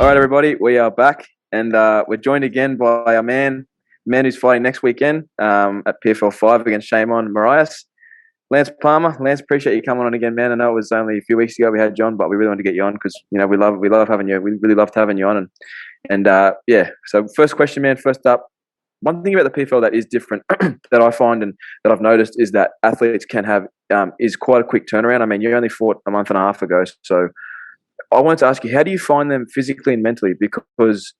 All right, everybody, we are back, and we're joined again by our man who's fighting next weekend at PFL 5 against Sheyman Moraes. Lance Palmer. Lance, appreciate you coming on again, man. I know it was only a few weeks ago we had John, but we really wanted to get you on because we love having you. We really loved having you on, and yeah. So first question, man. First up, one thing about the PFL that is different that I find and that I've noticed is that athletes can have is quite a quick turnaround. I mean, you only fought a month and a half ago, so I wanted to ask you, how do you find them physically and mentally? Because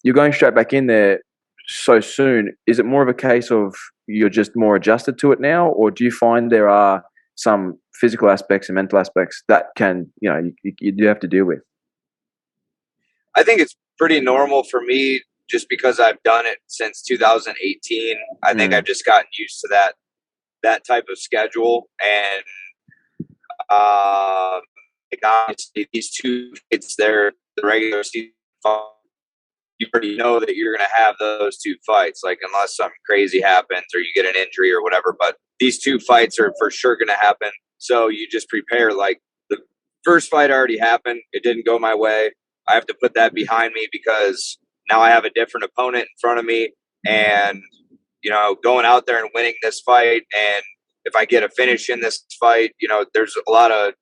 you're going straight back in there so soon. Is it more of a case of you're just more adjusted to it now, or do you find there are some physical aspects and mental aspects that you do have to deal with? I think it's pretty normal for me just because I've done it since 2018. I think I've just gotten used to that type of schedule. And obviously these two fights, they're the regular season fight. You already know that you're going to have those two fights, like unless something crazy happens or you get an injury or whatever. But these two fights are for sure going to happen. So you just prepare. Like the first fight already happened. It didn't go my way. I have to put that behind me because now I have a different opponent in front of me. And, going out there and winning this fight, and if I get a finish in this fight, there's a lot of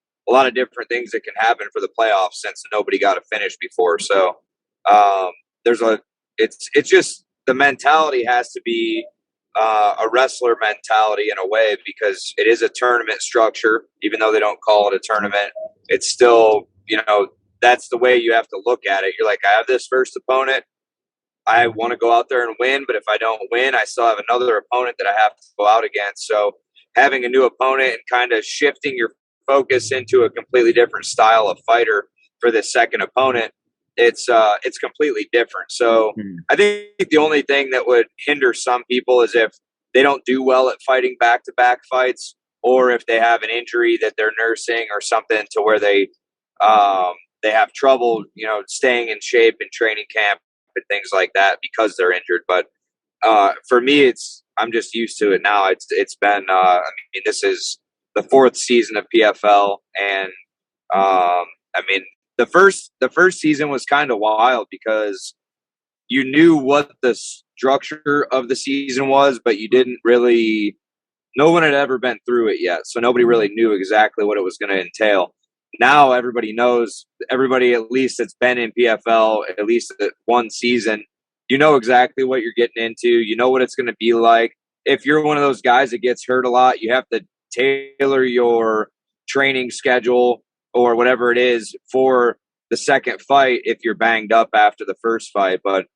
different things that can happen for the playoffs since nobody got a finish before. So it's just the mentality has to be a wrestler mentality in a way, because it is a tournament structure. Even though they don't call it a tournament, it's still, that's the way you have to look at it. You're like, I have this first opponent. I want to go out there and win, but if I don't win, I still have another opponent that I have to go out against. So having a new opponent and kind of shifting your focus into a completely different style of fighter for the second opponent, it's completely different. So I think the only thing that would hinder some people is if they don't do well at fighting back-to-back fights, or if they have an injury that they're nursing or something to where they have trouble, staying in shape in training camp and things like that because they're injured. But for me, I'm just used to it now. It's been this is the fourth season of PFL, and the first season was kind of wild because you knew what the structure of the season was, but you didn't really. No one had ever been through it yet, so nobody really knew exactly what it was going to entail. Now everybody knows. Everybody, at least that's been in PFL at least one season, you know exactly what you're getting into. You know what it's going to be like. If you're one of those guys that gets hurt a lot, you have to tailor your training schedule or whatever it is for the second fight if you're banged up after the first fight. But,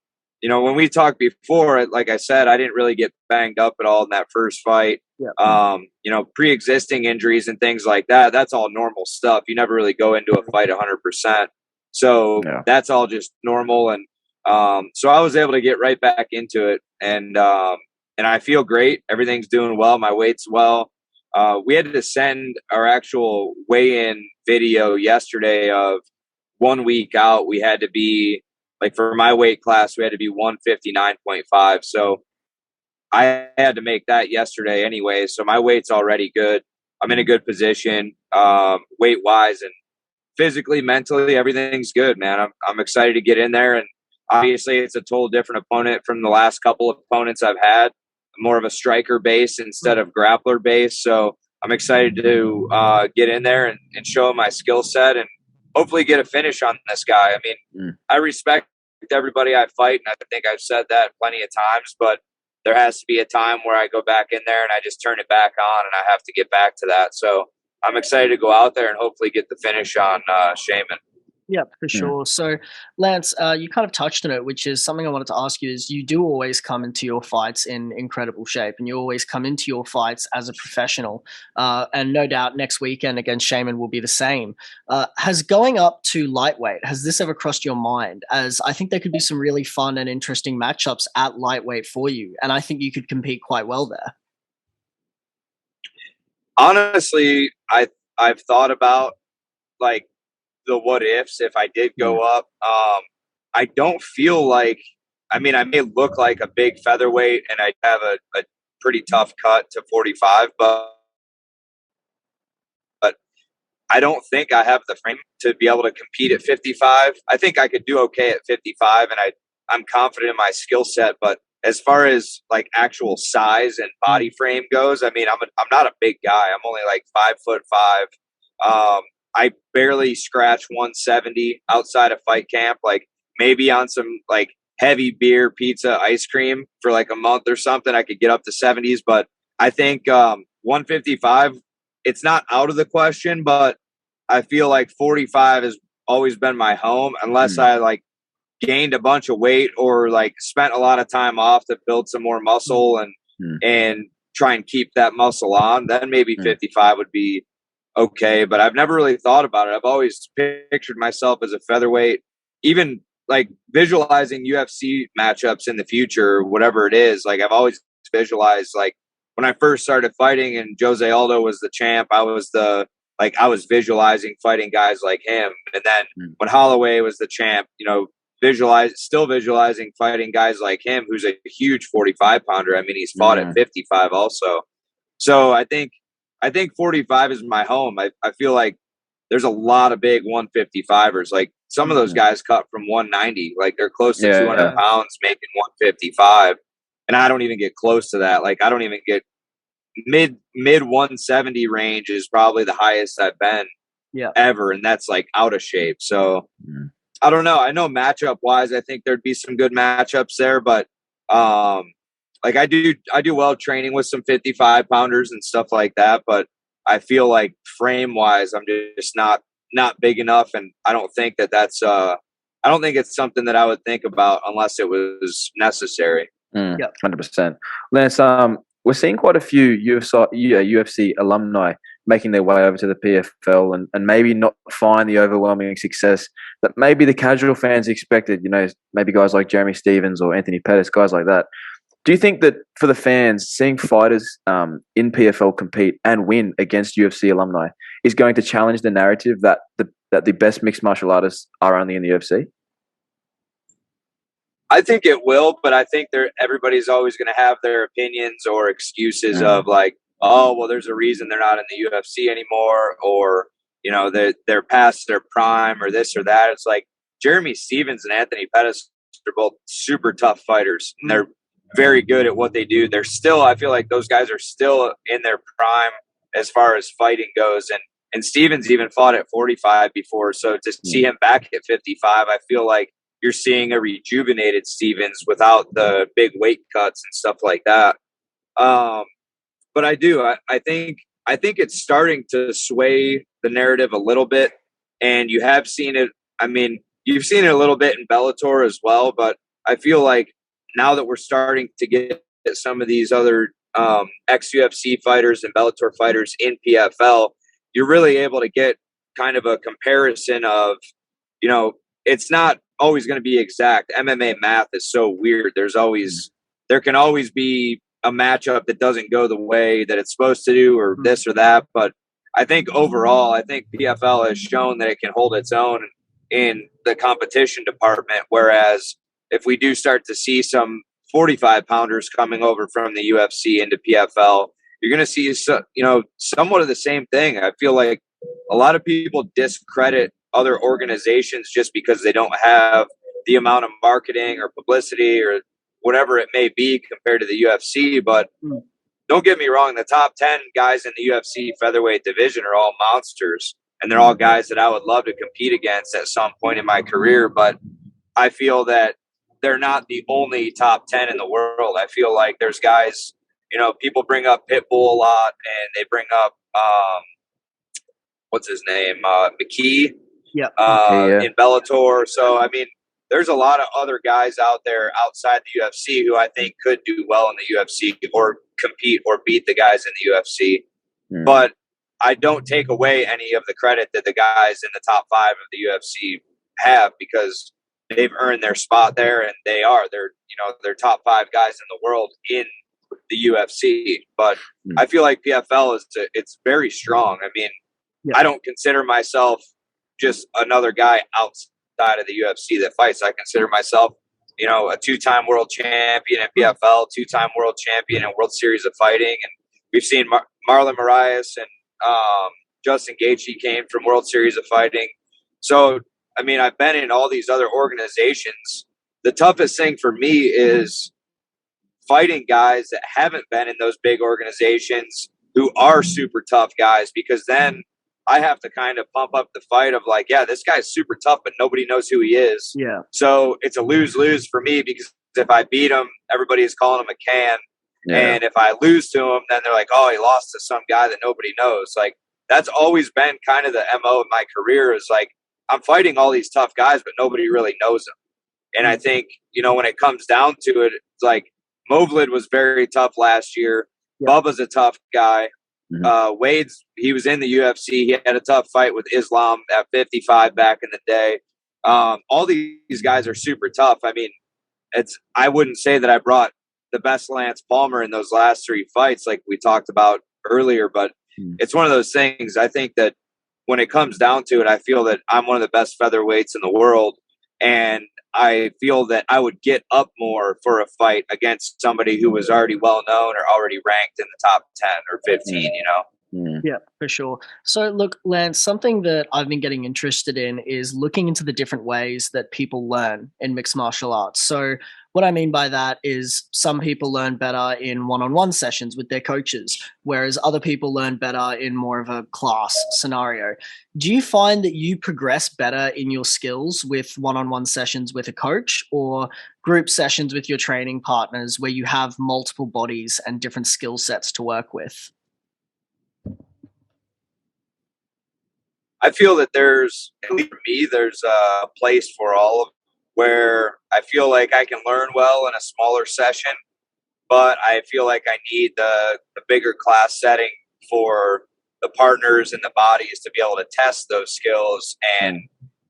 when we talked before, like I said, I didn't really get banged up at all in that first fight. Yeah. Pre-existing injuries and things like that, that's all normal stuff. You never really go into a fight 100%. So That's all just normal. And so I was able to get right back into it. And I feel great. Everything's doing well. My weight's well. We had to send our actual weigh-in video yesterday of 1 week out. We had to be, like for my weight class, we had to be 159.5. So I had to make that yesterday anyway. So my weight's already good. I'm in a good position, weight-wise, and physically, mentally, everything's good, man. I'm excited to get in there. And obviously it's a total different opponent from the last couple of opponents I've had. More of a striker base instead of grappler base. So I'm excited to get in there and show my skill set and hopefully get a finish on this guy. I mean, I respect everybody I fight, and I think I've said that plenty of times, but there has to be a time where I go back in there and I just turn it back on, and I have to get back to that. So I'm excited to go out there and hopefully get the finish on Sheyman. Yeah, for sure. So, Lance, you kind of touched on it, which is something I wanted to ask you is you do always come into your fights in incredible shape, and you always come into your fights as a professional. And no doubt next weekend against Sheyman will be the same. Has going up to lightweight, has this ever crossed your mind? As I think there could be some really fun and interesting matchups at lightweight for you, and I think you could compete quite well there. Honestly, I've thought about like the what ifs if I did go up. I don't feel like, I may look like a big featherweight and I have a pretty tough cut to 45, but I don't think I have the frame to be able to compete at 55. I think I could do okay at 55, and I'm confident in my skill set. But as far as like actual size and body frame goes, I mean, I'm not a big guy. I'm only like 5'5". I barely scratch 170 outside of fight camp. Like maybe on some like heavy beer, pizza, ice cream for like a month or something, I could get up to 70s. But I think 155, it's not out of the question, but I feel like 45 has always been my home unless I like gained a bunch of weight or like spent a lot of time off to build some more muscle and try and keep that muscle on. Then maybe 55 would be okay, but I've never really thought about it. I've always pictured myself as a featherweight, even like visualizing UFC matchups in the future, whatever it is. Like I've always visualized, like when I first started fighting and Jose Aldo was the champ, I was visualizing fighting guys like him. And then when Holloway was the champ, still visualizing fighting guys like him, who's a huge 45 pounder. I mean, he's fought at 55 also. So I think 45 is my home. I feel like there's a lot of big 155ers. Like some of those guys cut from 190. Like they're close to 200 pounds making 155. And I don't even get close to that. Like I don't even get mid 170 range is probably the highest I've been ever. And that's like out of shape. So I don't know. I know matchup wise, I think there'd be some good matchups there, but like I do well training with some 55 pounders and stuff like that, but I feel like frame wise, I'm just not big enough. And I don't think that's I don't think it's something that I would think about unless it was necessary. 100%. Lance, we're seeing quite a few UFC alumni making their way over to the PFL and maybe not find the overwhelming success that maybe the casual fans expected, maybe guys like Jeremy Stevens or Anthony Pettis, guys like that. Do you think that for the fans, seeing fighters in PFL compete and win against UFC alumni is going to challenge the narrative that the best mixed martial artists are only in the UFC? I think it will, but I think everybody's always going to have their opinions or excuses of like, oh, well, there's a reason they're not in the UFC anymore, or they're past their prime, or this or that. It's like Jeremy Stevens and Anthony Pettis are both super tough fighters, and they're very good at what they do. They're still, I feel like those guys are still in their prime as far as fighting goes, and Stevens even fought at 45 before. So to see him back at 55, I feel like you're seeing a rejuvenated Stevens without the big weight cuts and stuff like that. But I think it's starting to sway the narrative a little bit, and you have seen it. I mean, you've seen it a little bit in Bellator as well, but I feel like now that we're starting to get some of these other ex-UFC fighters and Bellator fighters in PFL, you're really able to get kind of a comparison of, it's not always going to be exact. MMA math is so weird. There can always be a matchup that doesn't go the way that it's supposed to do, or this or that. But I think overall, PFL has shown that it can hold its own in the competition department. Whereas if we do start to see some 45 pounders coming over from the UFC into PFL, you're going to see, somewhat of the same thing. I feel like a lot of people discredit other organizations just because they don't have the amount of marketing or publicity or whatever it may be compared to the UFC. But don't get me wrong, the top 10 guys in the UFC featherweight division are all monsters, and they're all guys that I would love to compete against at some point in my career. But I feel that they're not the only top 10 in the world. I feel like there's guys, people bring up Pitbull a lot, and they bring up what's his name, McKee. In Bellator. So, I mean, there's a lot of other guys out there outside the UFC who I think could do well in the UFC or compete or beat the guys in the UFC. But I don't take away any of the credit that the guys in the top 5 of the UFC have, because they've earned their spot there, and they're top 5 guys in the world in the UFC. But I feel like PFL it's very strong. I mean, I don't consider myself just another guy outside of the UFC that fights. I consider myself, a 2-time world champion in PFL, 2-time world champion in World Series of Fighting. And we've seen Marlon Moraes and Justin Gaethje came from World Series of Fighting. So, I mean, I've been in all these other organizations. The toughest thing for me is fighting guys that haven't been in those big organizations who are super tough guys, because then I have to kind of pump up the fight of like, yeah, this guy's super tough, but nobody knows who he is. Yeah. So it's a lose-lose for me, because if I beat him, everybody is calling him a can. Yeah. And if I lose to him, then they're like, oh, he lost to some guy that nobody knows. Like, that's always been kind of the MO of my career, is like, I'm fighting all these tough guys, but nobody really knows them. And I think, you know, when it comes down to it, it's like Movlid was very tough last year. Yeah. Bubba's a tough guy. Wade's, he was in the UFC. He had a tough fight with Islam at 55 back in the day. All these guys are super tough. I mean, I wouldn't say that I brought the best Lance Palmer in those last 3 fights like we talked about earlier, but it's one of those things. I think that when it comes down to it, I feel that I'm one of the best featherweights in the world, and I feel that I would get up more for a fight against somebody who was already well known or already ranked in the top 10 or 15, you know? Yeah, for sure. So look, Lance, something that I've been getting interested in is looking into the different ways that people learn in mixed martial arts. So what I mean by that is some people learn better in one-on-one sessions with their coaches, whereas other people learn better in more of a class scenario. Do you find that you progress better in your skills with one-on-one sessions with a coach, or group sessions with your training partners where you have multiple bodies and different skill sets to work with? I feel that there's, at least for me, there's a place for all of them, where I feel like I can learn well in a smaller session, but I feel like I need the bigger class setting for the partners and the bodies to be able to test those skills and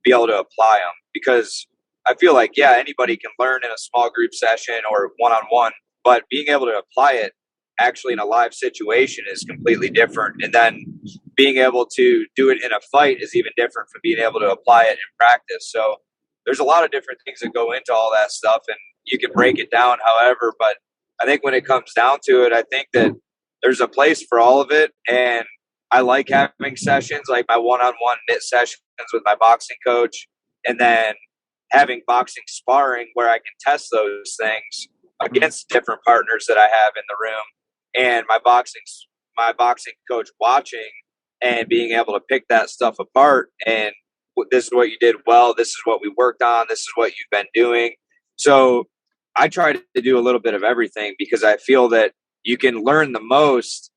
be able to apply them. Because I feel like, yeah, anybody can learn in a small group session or one-on-one, but being able to apply it actually in a live situation is completely different. And then being able to do it in a fight is even different from being able to apply it in practice. So there's a lot of different things that go into all that stuff, and you can break it down however, but I think when it comes down to it, I think that there's a place for all of it. And I like having sessions like my one-on-one knit sessions with my boxing coach, and then having boxing sparring where I can test those things against different partners that I have in the room, and my boxing coach watching and being able to pick that stuff apart. And this is what you did well. This is what we worked on. This is what you've been doing. So I try to do a little bit of everything, because I feel that you can learn the most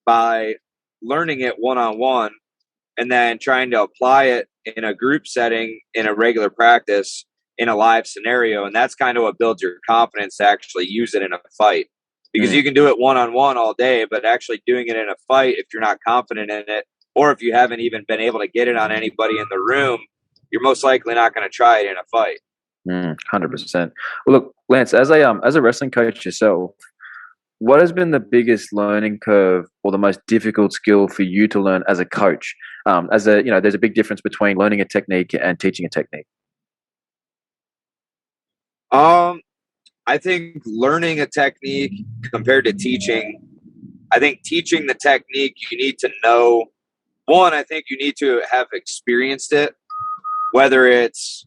by learning it one-on-one and then trying to apply it in a group setting, in a regular practice, in a live scenario. And that's kind of what builds your confidence to actually use it in a fight. Because you can do it one-on-one all day, but actually doing it in a fight, if you're not confident in it, or if you haven't even been able to get it on anybody in the room, you're most likely not going to try it in a fight. 100%. Well, look, Lance, as a wrestling coach yourself, what has been the biggest learning curve or the most difficult skill for you to learn as a coach? There's a big difference between learning a technique and teaching a technique. I think learning a technique compared to teaching, I think teaching the technique, you need to know, one, I think you need to have experienced it, whether it's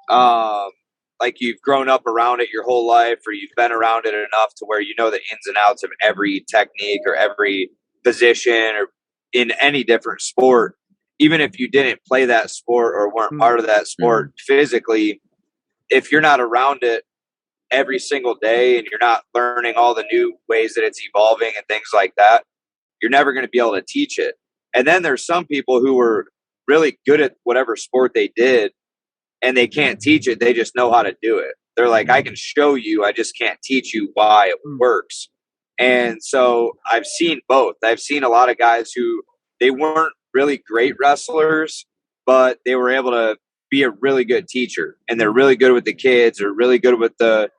like you've grown up around it your whole life, or you've been around it enough to where you know the ins and outs of every technique or every position, or in any different sport. Even if you didn't play that sport or weren't part of that sport physically, if you're not around it every single day and you're not learning all the new ways that it's evolving and things like that, you're never going to be able to teach it. And then there's some people who were really good at whatever sport they did, and they can't teach it. They just know how to do it. They're like, I can show you, I just can't teach you why it works. And so I've seen both. I've seen a lot of guys who, they weren't really great wrestlers, but they were able to be a really good teacher, and they're really good with the kids, or really good with the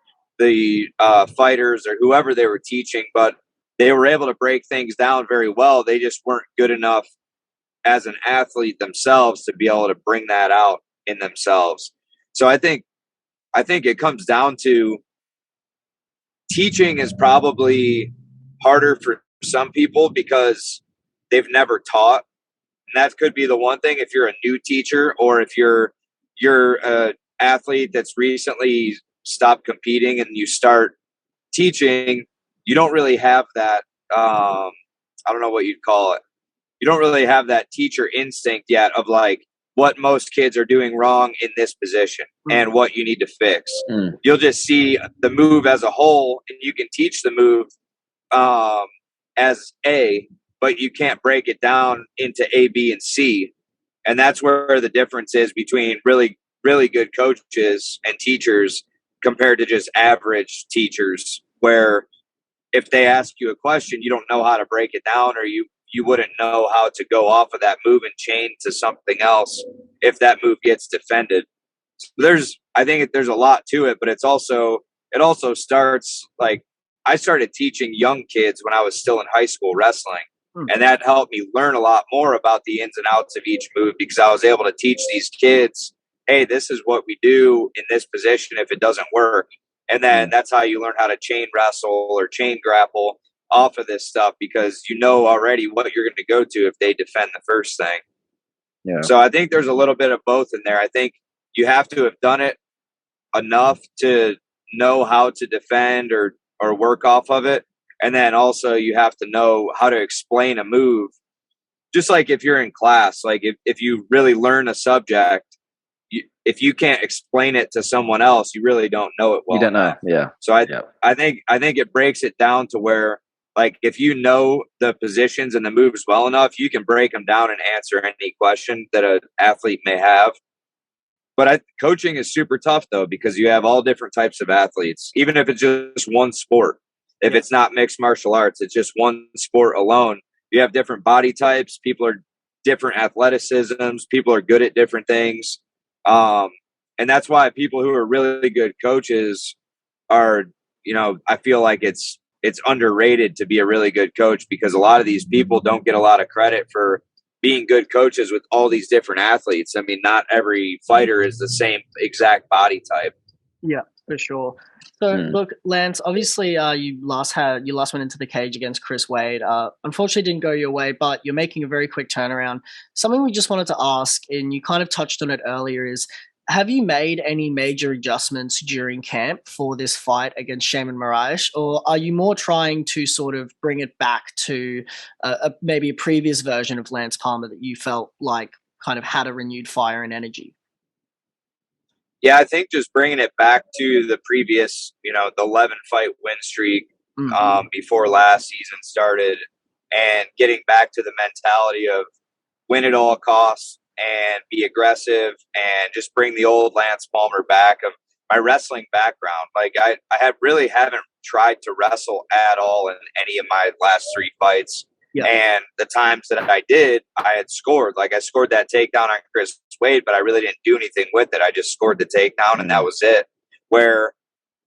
fighters or whoever they were teaching, but they were able to break things down very well. They just weren't good enough as an athlete themselves to be able to bring that out in themselves. So I think it comes down to, teaching is probably harder for some people because they've never taught. that could be the one thing if you're a new teacher, or if you're a athlete that's recently stopped competing and you start teaching, you don't really have that, I don't know what you'd call it. You don't really have that teacher instinct yet of like what most kids are doing wrong in this position and what you need to fix. You'll just see the move as a whole, and you can teach the move as A, but you can't break it down into A, B, and C. And that's where the difference is between really, really good coaches and teachers compared to just average teachers, where if they ask you a question, you don't know how to break it down, or you wouldn't know how to go off of that move and chain to something else if that move gets defended. So I think there's a lot to it, but it also starts like, I started teaching young kids when I was still in high school wrestling. And that helped me learn a lot more about the ins and outs of each move, because I was able to teach these kids, hey, this is what we do in this position if it doesn't work. And then that's how you learn how to chain wrestle or chain grapple off of this stuff, because you know already what you're going to go to if they defend the first thing. Yeah. So I think there's a little bit of both in there. I think you have to have done it enough to know how to defend or work off of it. And then also you have to know how to explain a move. Just like if you're in class, like if you really learn a subject, if you can't explain it to someone else, you really don't know it well. You don't know. Yeah. So I think it breaks it down to where, like, if you know the positions and the moves well enough, you can break them down and answer any question that an athlete may have. But coaching is super tough, though, because you have all different types of athletes, even if it's just one sport. If it's not mixed martial arts, it's just one sport alone. You have different body types. People are different athleticisms. People are good at different things. And that's why people who are really good coaches are, I feel like it's underrated to be a really good coach, because a lot of these people don't get a lot of credit for being good coaches with all these different athletes. I mean, not every fighter is the same exact body type. Yeah, for sure. So look, Lance, obviously you last went into the cage against Chris Wade. Unfortunately didn't go your way, but you're making a very quick turnaround. Something we just wanted to ask, and you kind of touched on it earlier, is have you made any major adjustments during camp for this fight against Sheyman Moraes, or are you more trying to sort of bring it back to maybe a previous version of Lance Palmer that you felt like kind of had a renewed fire and energy? Yeah, I think just bringing it back to the previous, the 11 fight win streak before last season started, and getting back to the mentality of win at all costs and be aggressive, and just bring the old Lance Palmer back of my wrestling background. Like I haven't tried to wrestle at all in any of my last 3 fights. Yeah. And the times that I did, I had scored. Like I scored that takedown on Chris Wade, but I really didn't do anything with it. I just scored the takedown, and that was it. Where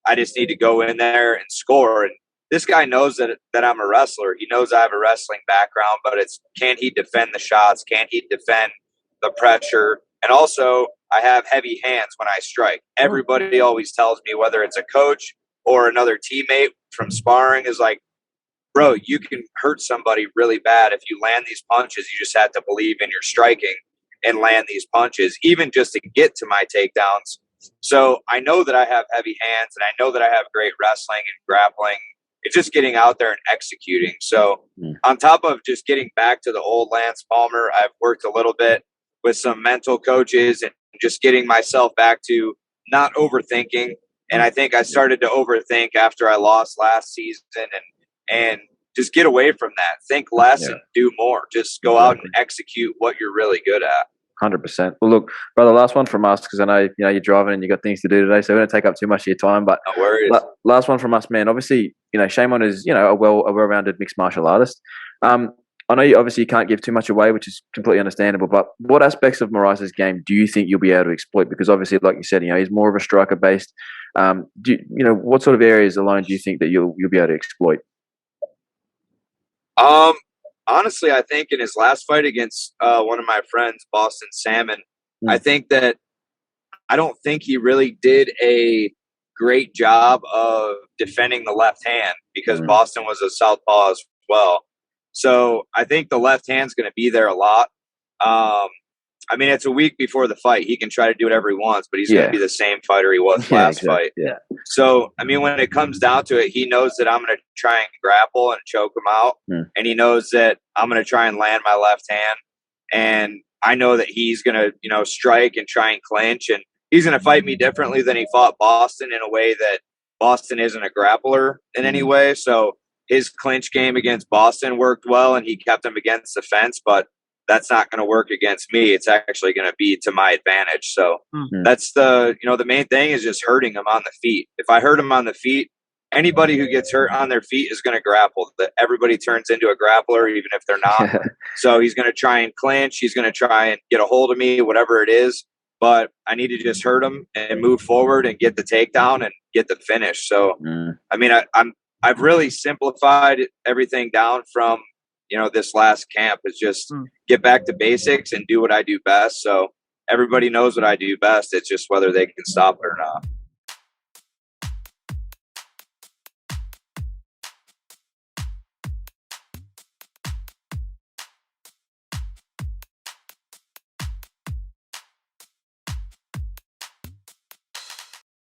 I just need to go in there and score. And this guy knows that I'm a wrestler. He knows I have a wrestling background, but it's, can he defend the shots? Can he defend the pressure? And also, I have heavy hands when I strike. Everybody always tells me, whether it's a coach or another teammate from sparring, is like, bro, you can hurt somebody really bad if you land these punches. You just have to believe in your striking and land these punches, even just to get to my takedowns. So I know that I have heavy hands, and I know that I have great wrestling and grappling. It's just getting out there and executing. So on top of just getting back to the old Lance Palmer, I've worked a little bit with some mental coaches and just getting myself back to not overthinking. And I think I started to overthink after I lost last season, and just get away from that. Think less and do more. Just go out and execute what you're really good at. 100%. Well, look, brother, last one from us, because I know you're driving and you got things to do today, so we don't take up too much of your time. But no worries. Last one from us, man. Obviously, Sheyman is a well-rounded mixed martial artist. I know you obviously can't give too much away, which is completely understandable. But what aspects of Moraes' game do you think you'll be able to exploit? Because obviously, like you said, he's more of a striker based. What sort of areas alone do you think that you'll be able to exploit? Honestly, I think in his last fight against one of my friends, Boston Salmon, I don't think he really did a great job of defending the left hand, because Boston was a southpaw as well. So I think the left hand's going to be there a lot. I mean, it's a week before the fight. He can try to do whatever he wants, but he's going to be the same fighter he was last fight. Yeah. So, I mean, when it comes down to it, he knows that I'm going to try and grapple and choke him out. And he knows that I'm going to try and land my left hand. And I know that he's going to, you know, strike and try and clinch. And he's going to fight me differently than he fought Boston, in a way that Boston isn't a grappler in any way. So his clinch game against Boston worked well, and he kept him against the fence. But that's not going to work against me. It's actually going to be to my advantage. So that's the main thing is just hurting him on the feet. If I hurt him on the feet, anybody who gets hurt on their feet is going to grapple. That everybody turns into a grappler, even if they're not. So he's going to try and clinch. He's going to try and get a hold of me, whatever it is. But I need to just hurt him and move forward and get the takedown and get the finish. So, I mean, I've really simplified everything down from, you know, this last camp is just get back to basics and do what I do best. So everybody knows what I do best. It's just whether they can stop it or not.